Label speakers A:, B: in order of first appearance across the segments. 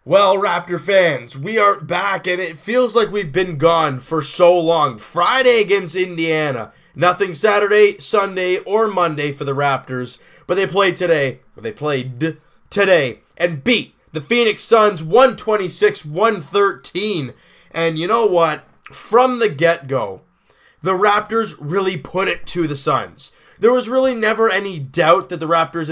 A: Well, Raptor fans, we are back, and it feels like we've been gone for so long. Friday against Indiana. Nothing Saturday, Sunday, or Monday for the Raptors, but they played today, and beat the Phoenix Suns 126-113. And you know what? From the get-go, the Raptors really put it to the Suns. There was really never any doubt that the Raptors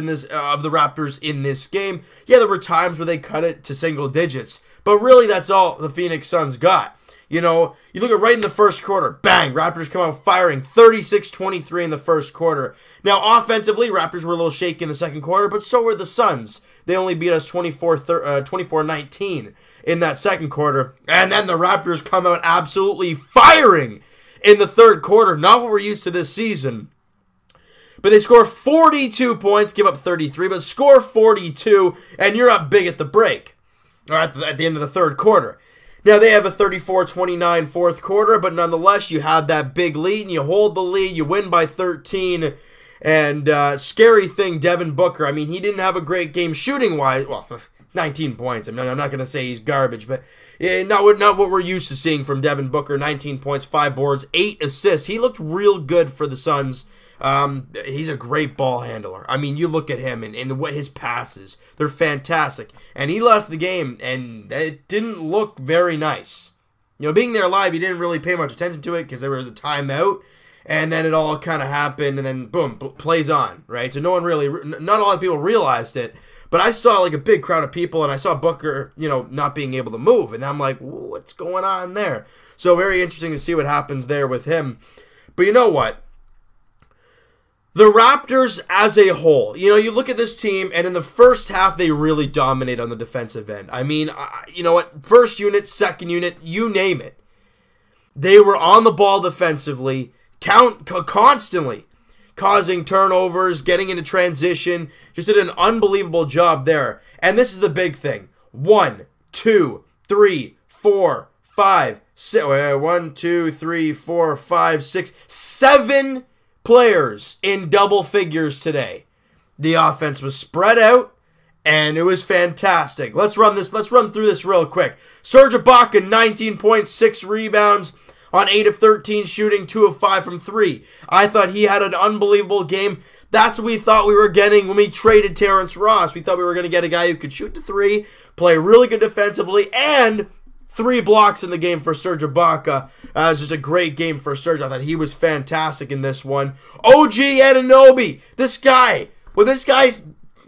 A: in this game. Yeah, there were times where they cut it to single digits, but really that's all the Phoenix Suns got. You know, you look at right in the first quarter, bang, Raptors come out firing 36-23 in the first quarter. Now, offensively, Raptors were a little shaky in the second quarter, but so were the Suns. They only beat us 24-19 in that second quarter, and then the Raptors come out absolutely firing in the third quarter. Not what we're used to this season. But they score 42 points, give up 33, but score 42, and you're up big at the break, or at the end of the third quarter. Now, they have a 34-29 fourth quarter, but nonetheless, you had that big lead, and you hold the lead, you win by 13, and scary thing, Devin Booker, I mean, he didn't have a great game shooting-wise, well, 19 points, I'm not going to say he's garbage, but not what we're used to seeing from Devin Booker, 19 points, 5 boards, 8 assists. He looked real good for the Suns. He's a great ball handler. I mean, you look at him and his passes, they're fantastic. And he left the game, and it didn't look very nice. You know, being there live, he didn't really pay much attention to it because there was a timeout, and then it all kind of happened, and then boom, plays on, right? So not a lot of people realized it, but I saw like a big crowd of people, and I saw Booker, not being able to move, and I'm like, what's going on there? So very interesting to see what happens there with him. But you know what? The Raptors as a whole, you look at this team, and in the first half, they really dominate on the defensive end. I mean, you know what? First unit, second unit, you name it. They were on the ball defensively, constantly causing turnovers, getting into transition. Just did an unbelievable job there. And this is the big thing. 1, 2, 3, 4, 5, 6. 1, 2, 3, 4, 5, 6, 7 players in double figures today. The offense was spread out, and it was fantastic. Let's run through this real quick. Serge Ibaka, 19 points, 6 rebounds on 8 of 13 shooting, 2 of 5 from 3. I thought he had an unbelievable game. That's what we thought we were getting when we traded Terrence Ross. We thought we were going to get a guy who could shoot the 3, play really good defensively, and 3 blocks in the game for Serge Ibaka. It was just a great game for Serge. I thought he was fantastic in this one. OG Anunoby,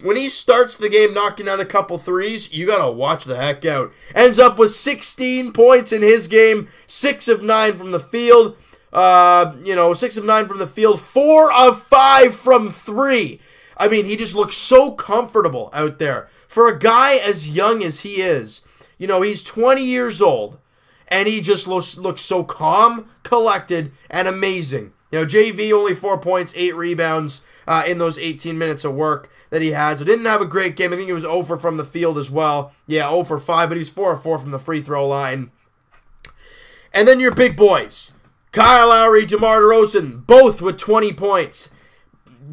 A: when he starts the game knocking down a couple threes, you got to watch the heck out. Ends up with 16 points in his game, 6 of 9 from the field. 6 of 9 from the field, 4 of 5 from 3. I mean, he just looks so comfortable out there. For a guy as young as he is, he's 20 years old, and he just looks so calm, collected, and amazing. JV only 4 points, 8 rebounds in those 18 minutes of work that he had. So didn't have a great game. I think he was 0 from the field as well. Yeah, 0 for 5, but he's 4 of 4 from the free throw line. And then your big boys, Kyle Lowry, DeMar DeRozan, both with 20 points.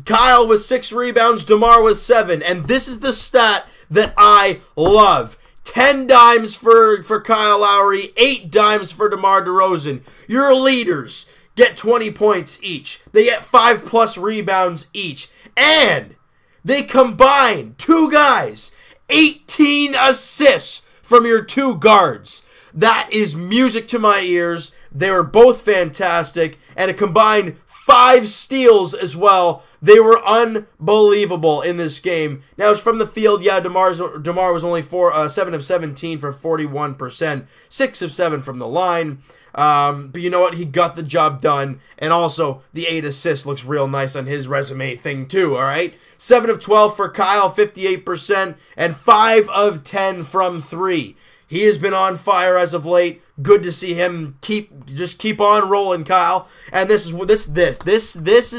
A: Kyle with 6 rebounds, DeMar with 7. And this is the stat that I love. 10 dimes for Kyle Lowry, 8 dimes for DeMar DeRozan. Your leaders get 20 points each. They get 5+ rebounds each. And they combine, 2 guys, 18 assists from your 2 guards. That is music to my ears. They were both fantastic. And a combined 5 steals as well. They were unbelievable in this game. Now, it's from the field. Yeah, DeMar was only 7 of 17 for 41%. 6 of 7 from the line. But you know what? He got the job done. And also, the 8 assists looks real nice on his resume thing too, all right? 7 of 12 for Kyle, 58%. And 5 of 10 from 3. He has been on fire as of late. Good to see him keep on rolling, Kyle. And this is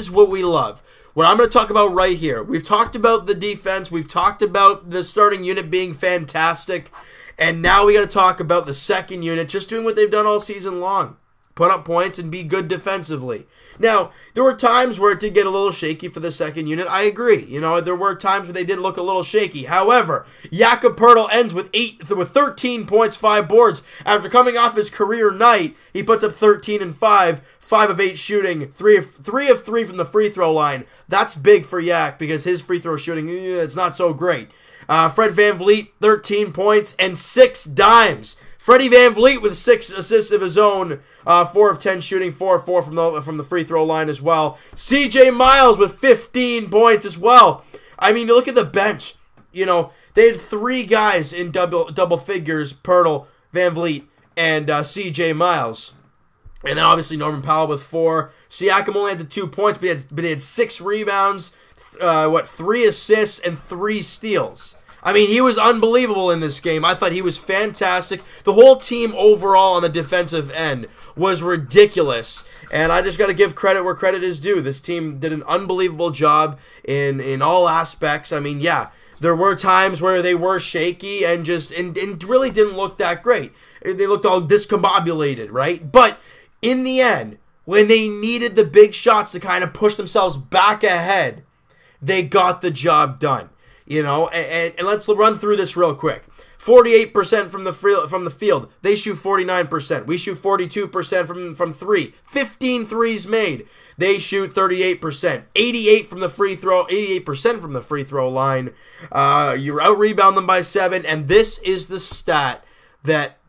A: what we love. What I'm going to talk about right here. We've talked about the defense. We've talked about the starting unit being fantastic. And now we got to talk about the second unit just doing what they've done all season long. put up points and be good defensively. Now, there were times where it did get a little shaky for the second unit. I agree. There were times where they did look a little shaky. However, Jakob Poeltl ends with 13 points, 5 boards. After coming off his career night, he puts up 13 and 5, 5 of 8 shooting, 3 of 3 from the free throw line. That's big for Yak because his free throw shooting, it's not so great. Fred VanVleet, 13 points and 6 dimes. Freddie VanVleet with 6 assists of his own, 4 of 10 shooting, 4 of 4 from the free throw line as well. CJ Miles with 15 points as well. I mean, you look at the bench. They had 3 guys in double figures: Poeltl, VanVleet, and CJ Miles. And then obviously Norman Powell with 4. Siakam only had the 2 points, but he had 6 rebounds, 3 assists, and 3 steals. I mean, he was unbelievable in this game. I thought he was fantastic. The whole team overall on the defensive end was ridiculous. And I just got to give credit where credit is due. This team did an unbelievable job in all aspects. I mean, yeah, there were times where they were shaky and really didn't look that great. They looked all discombobulated, right? But in the end, when they needed the big shots to kind of push themselves back ahead, they got the job done. And let's run through this real quick. 48% from the field. They shoot 49%. We shoot 42% from 3. 15 threes made. They shoot 38%. 88% from the free throw line. You out-rebound them by 7, and this is the stat that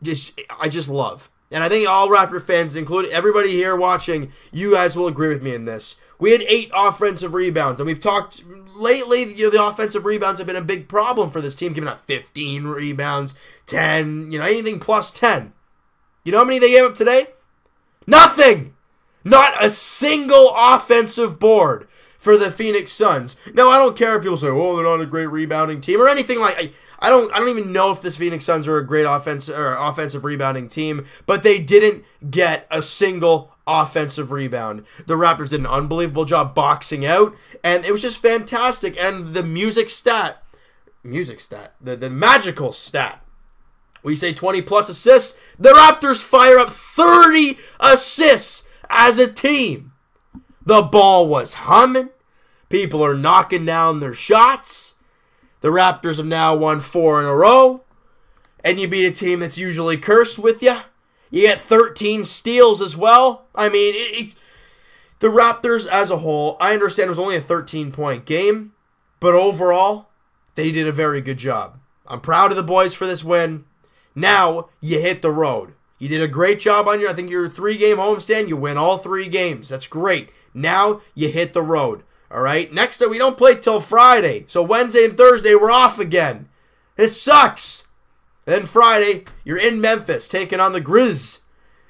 A: I just love. And I think all Raptor fans, including everybody here watching, you guys will agree with me in this. We had 8 offensive rebounds, and we've talked lately, the offensive rebounds have been a big problem for this team, giving up 15 rebounds, 10, anything plus 10. You know how many they gave up today? Nothing! Not a single offensive board for the Phoenix Suns. Now, I don't care if people say, oh, they're not a great rebounding team or anything like I don't even know if this Phoenix Suns are a great offensive rebounding team, but they didn't get a single offensive rebound. The Raptors did an unbelievable job boxing out, and it was just fantastic. And the the magical stat, we say 20 plus assists, the Raptors fire up 30 assists as a team. The ball was humming. People are knocking down their shots. The Raptors have now won 4 in a row, and you beat a team that's usually cursed with you. You get 13 steals as well. I mean, the Raptors as a whole, I understand it was only a 13-point game, but overall, they did a very good job. I'm proud of the boys for this win. Now, you hit the road. You did a great job on I think your 3-game homestand. You win all 3 games. That's great. Now, you hit the road. All right? Next up, we don't play till Friday. So Wednesday and Thursday, we're off again. This sucks. And then Friday, you're in Memphis taking on the Grizz.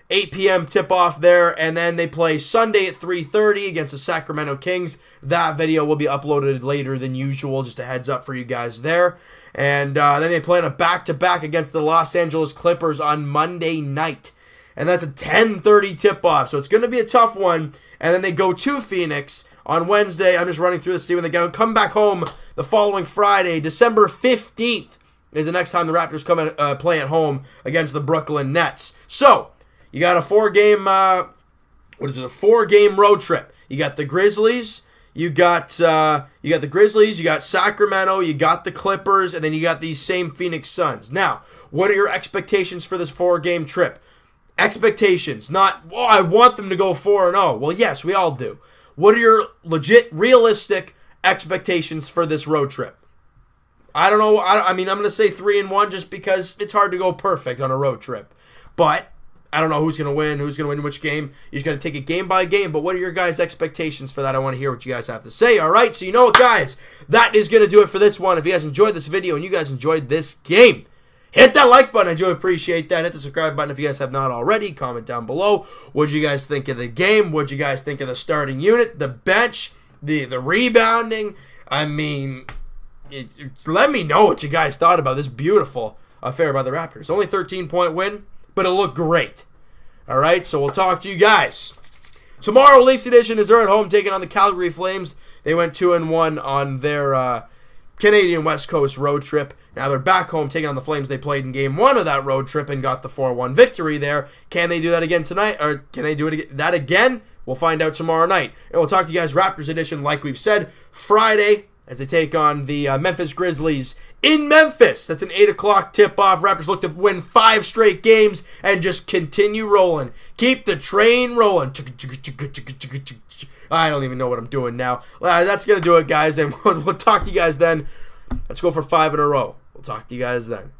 A: 8 p.m. tip-off there, and then they play Sunday at 3:30 against the Sacramento Kings. That video will be uploaded later than usual, just a heads up for you guys there. And then they play on a back-to-back against the Los Angeles Clippers on Monday night. And that's a 10:30 tip-off, so it's going to be a tough one. And then they go to Phoenix on Wednesday. I'm just running through this, see when they go. Come back home the following Friday, December 15th. Is the next time the Raptors come and play at home against the Brooklyn Nets. So, you got a 4-game, a 4-game road trip. You got the Grizzlies, you got Sacramento, you got the Clippers, and then you got these same Phoenix Suns. Now, what are your expectations for this 4-game trip? Expectations, not, I want them to go 4-0. Well, yes, we all do. What are your legit, realistic expectations for this road trip? I don't know. I mean, I'm going to say 3-1 just because it's hard to go perfect on a road trip. But I don't know who's going to win which game. You just got to take it game by game. But what are your guys' expectations for that? I want to hear what you guys have to say. All right, so you know what, guys? That is going to do it for this one. If you guys enjoyed this video and you guys enjoyed this game, hit that like button. I do appreciate that. Hit the subscribe button if you guys have not already. Comment down below. What did you guys think of the game? What did you guys think of the starting unit, the bench, the rebounding? I mean, let me know what you guys thought about this beautiful affair by the Raptors. Only 13-point win, but it looked great. All right, so we'll talk to you guys tomorrow. Leafs edition is they're at home taking on the Calgary Flames. They went 2-1 on their Canadian West Coast road trip. Now they're back home taking on the Flames. They played in game 1 of that road trip and got the 4-1 victory there. Can they do that again tonight? Or can they do that again? We'll find out tomorrow night. And we'll talk to you guys Raptors edition, like we've said, Friday as they take on the Memphis Grizzlies in Memphis. That's an 8 o'clock tip-off. Raptors look to win 5 straight games and just continue rolling. Keep the train rolling. I don't even know what I'm doing now. That's going to do it, guys, and we'll talk to you guys then. Let's go for 5 in a row. We'll talk to you guys then.